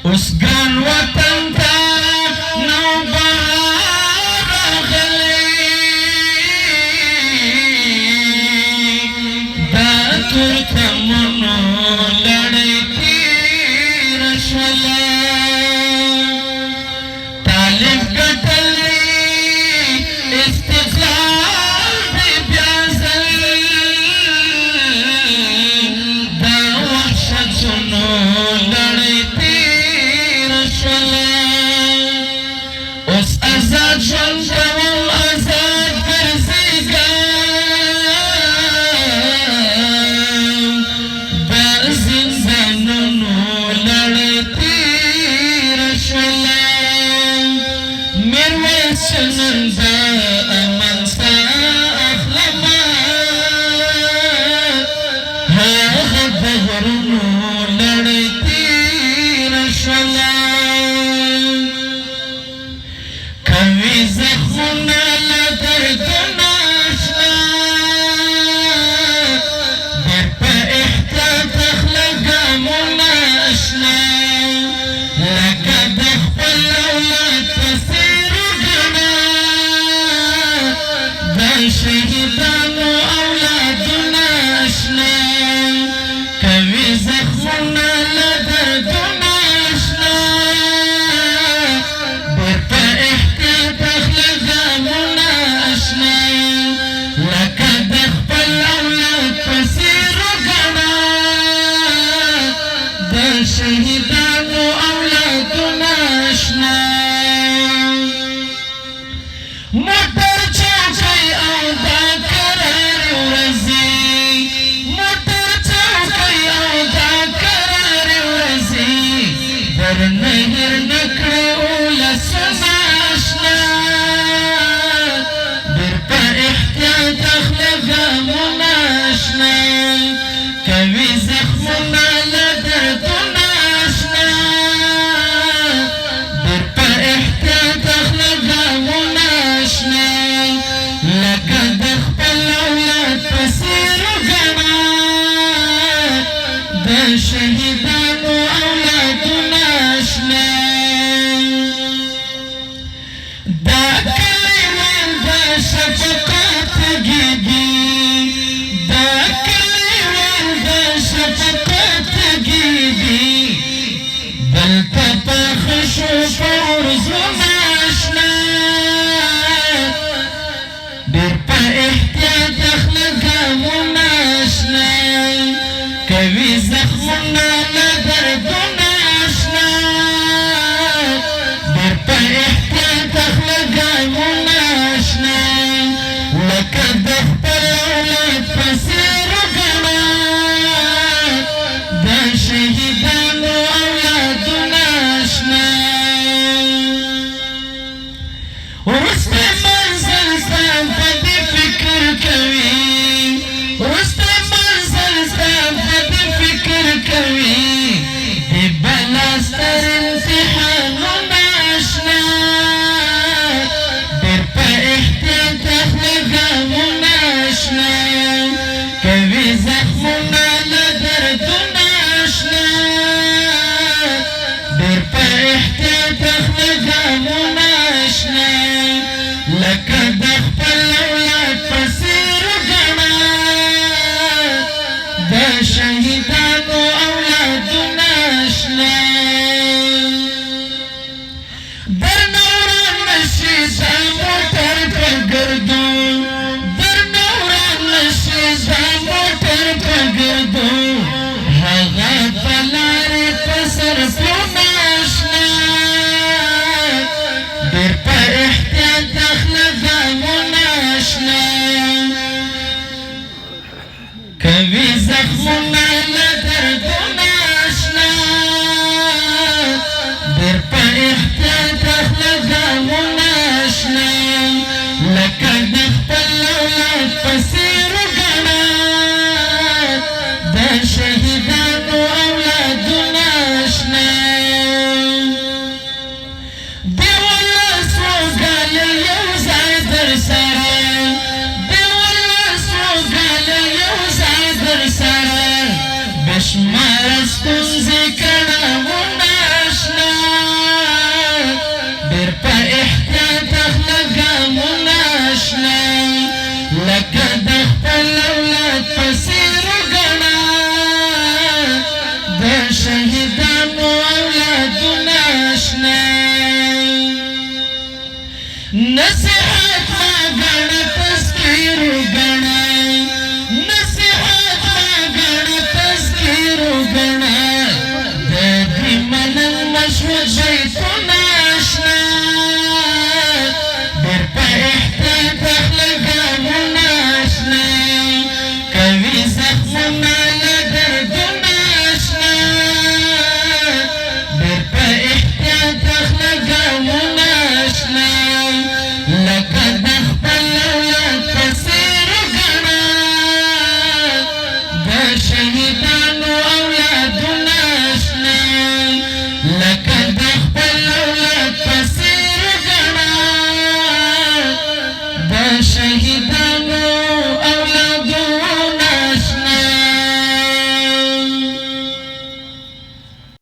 اوس ګران وطن ته نوبهار راغلی دا تورتمونو لړۍ تېره شوله طالب ګټلی استقلال دی بیا ځل دا وحشتونو لړۍ اوس آزاد ژوند کوم آزاد ګرځېږم دا زندانونو لړۍ تېره شوله میرویس چې نن د امن سا اخلمه هغه د غرونو لړۍ تېره شوله کوي زخمونه له دردونه اشنا ډېر په احتیاط اخله ګامونه اشنا لکه د خپل اولاد په څېر وګڼه د شهیدانو اولادونه اشنا کوي زخمونه له دردونه اشنا ډېر په شهیدانو اولادونه اشنا موټر چوکۍ او دا کرارې ورځې موټر چوکۍ او دا کرارې ورځې درنه هېر نه کړې ولسونه اشنا ډېر په احتیاط اخله ګامونه اشنا کوي زخمونه له دردونه اشنا ډېر په احتیاط اخله ګامونه اشنا لکه د خپل اولاد په څېر وګڼه د شهیدانو اولادونه اشنا دا کلیوال د شفقت تږي دا کلیوال د شفقت تږي دلته پاخه شو په عرضونه اشنا ډېر په احتیاط اخله ګامونه اشنا کوي زخمونه له دردونه اشنا ډېر په احتیاط اخله ګامونه اشنا لکه د خپل اولاد په څېر وګڼه د شهیدانو اولادونه اشنا وروستی منزل ستا په دې فکر کوي وروستی منزل ستا په دې فکر کوي د بلا ستر امتحانونه اشنا ډېر په احتیاط اخله ګامونه اشنا کوي زخمونه له دردونه اشنا ډېر په احتیاط اخله ګامونه اشنا لکه د خپل اولاد په څېر وګڼه د شهیدانو اولادونه اشنا درنه وران نشي دا موټر په ګردو درنه وران نشي دا موټر په ګردو هغه په لارې په صرفونه اشنا ډېر په احتیاط اخله ګامونه اشنا کوي زخمونه له دردونه اشنا ډېر په احتیاط اخله ګامونه اشنا لکه د خپل اولاد په څېر وګڼه د شهیدانو اولادونه اشنا مشهود بیتونه